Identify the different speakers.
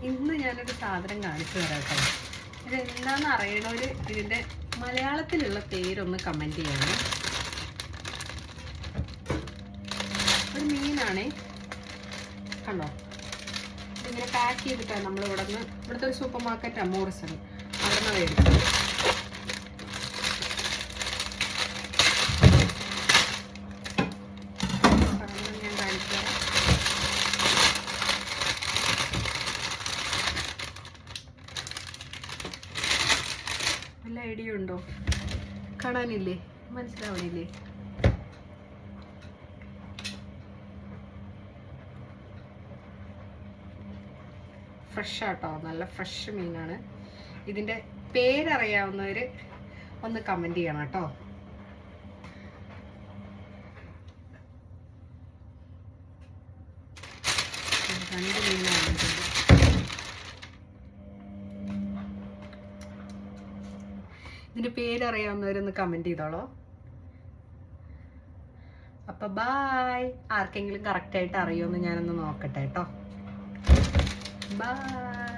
Speaker 1: ഇന്ന് ഞാനൊരു സാധനം കാണിച്ചു തരാം കേട്ടോ. ഇതെന്താണെന്ന് അറിയണവര് ഇതിൻ്റെ മലയാളത്തിലുള്ള പേരൊന്ന് കമൻറ്റ് ചെയ്യണം. ഒരു മീനാണേ, കണ്ടോ? ഇങ്ങനെ പാക്ക് ചെയ്തിട്ടാണ് നമ്മൾ ഇവിടുത്തെ ഒരു സൂപ്പർ മാർക്കറ്റാണ് മോറിസൺ, അവിടെ നിന്ന് മേടിച്ചത്. ഞാൻ കാണിക്കാം. വല്ല ഐഡിയ ഉണ്ടോ? കാണാനില്ലേ? മനസ്സിലാവണില്ലേ? ഫ്രഷ് ആട്ടോ, നല്ല ഫ്രഷ് മീനാണ്. ഇതിൻ്റെ പേരറിയാവുന്നവർ ഒന്ന് കമൻറ്റ് ചെയ്യണം കേട്ടോ. രണ്ട് മീനാണ്. ഇതിൻ്റെ പേരറിയാവുന്നവരൊന്ന് കമൻറ്റ് ചെയ്തോളോ. അപ്പം ബായ്. ആർക്കെങ്കിലും കറക്റ്റായിട്ട് അറിയുമെന്ന് ഞാനൊന്ന് നോക്കട്ടെ കേട്ടോ. Bye.